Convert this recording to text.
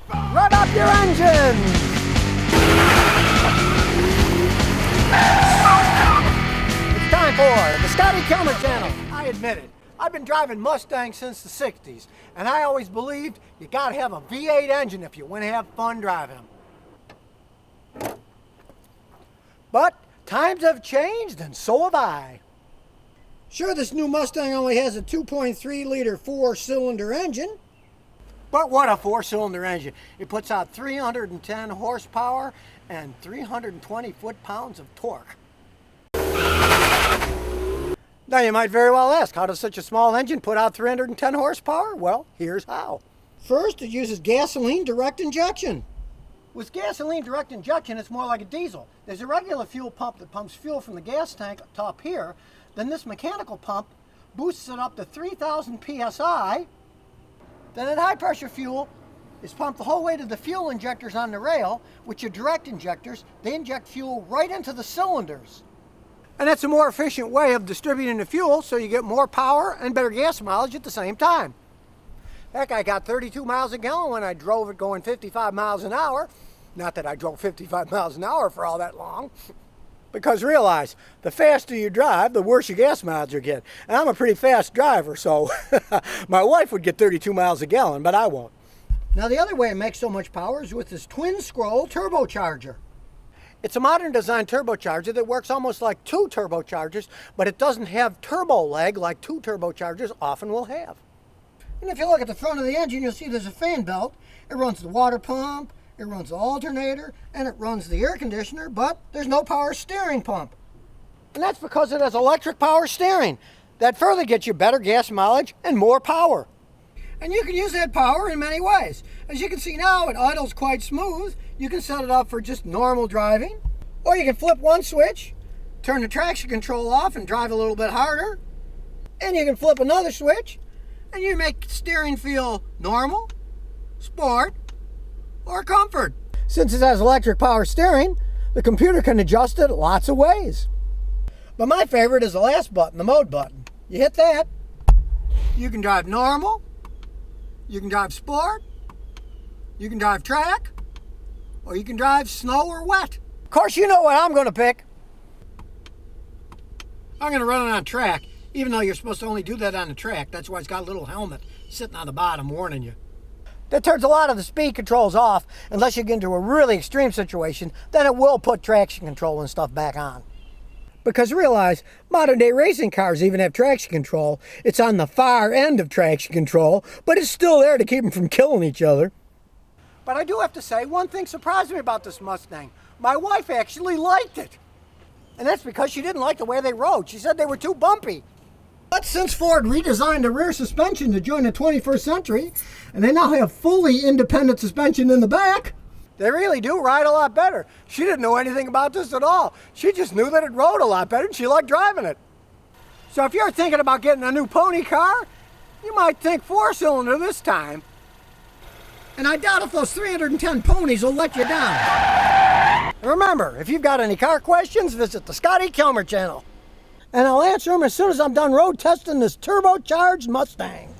Rev up your engines! It's time for the Scotty Kilmer channel. I admit it, I've been driving Mustangs since the 60s, and I always believed you gotta have a V8 engine if you want to have fun driving them. But times have changed, and so have I. Sure, this new Mustang only has a 2.3 liter 4-cylinder engine, but what a 4-cylinder engine. It puts out 310 horsepower and 320 foot-pounds of torque. Now you might very well ask, how does such a small engine put out 310 horsepower? Well, here's how. First, it uses gasoline direct injection. With gasoline direct injection, it's more like a diesel. There's a regular fuel pump that pumps fuel from the gas tank up here. Then this mechanical pump boosts it up to 3,000 psi. Then at high pressure fuel is pumped the whole way to the fuel injectors on the rail, which are direct injectors. They inject fuel right into the cylinders. And that's a more efficient way of distributing the fuel, so you get more power and better gas mileage at the same time. Heck, I got 32 miles a gallon when I drove it going 55 miles an hour. Not that I drove 55 miles an hour for all that long. Because realize, the faster you drive, the worse your gas mileage you get. And I'm a pretty fast driver, so my wife would get 32 miles a gallon, but I won't. Now the other way it makes so much power is with this twin-scroll turbocharger. It's a modern design turbocharger that works almost like two turbochargers, but it doesn't have turbo leg like two turbochargers often will have. And if you look at the front of the engine, you'll see there's a fan belt. It runs the water pump, it runs the alternator, and it runs the air conditioner, but there's no power steering pump. And that's because it has electric power steering. That further gets you better gas mileage and more power. And you can use that power in many ways. As you can see now, it idles quite smooth. You can set it up for just normal driving, or you can flip one switch, turn the traction control off and drive a little bit harder, and you can flip another switch, and you make steering feel normal, sport, or comfort. Since it has electric power steering, the computer can adjust it lots of ways. But my favorite is the last button, the mode button. You hit that, you can drive normal, you can drive sport, you can drive track, or you can drive snow or wet. Of course, you know what I'm going to pick. I'm going to run it on track, even though you're supposed to only do that on the track. That's why it's got a little helmet sitting on the bottom warning you. That turns a lot of the speed controls off unless you get into a really extreme situation. Then it will put traction control and stuff back on. Because realize, modern day racing cars even have traction control. It's on the far end of traction control, but it's still there to keep them from killing each other. But I do have to say, one thing surprised me about this Mustang. My wife actually liked it. And that's because she didn't like the way they rode. She said they were too bumpy. But since Ford redesigned the rear suspension to join the 21st century, and they now have fully independent suspension in the back, they really do ride a lot better. She didn't know anything about this at all. She just knew that it rode a lot better and she liked driving it. So if you're thinking about getting a new pony car, you might think 4-cylinder this time. And I doubt if those 310 ponies will let you down. Remember, if you've got any car questions, visit the Scotty Kilmer channel. And I'll answer them as soon as I'm done road testing this turbocharged Mustang.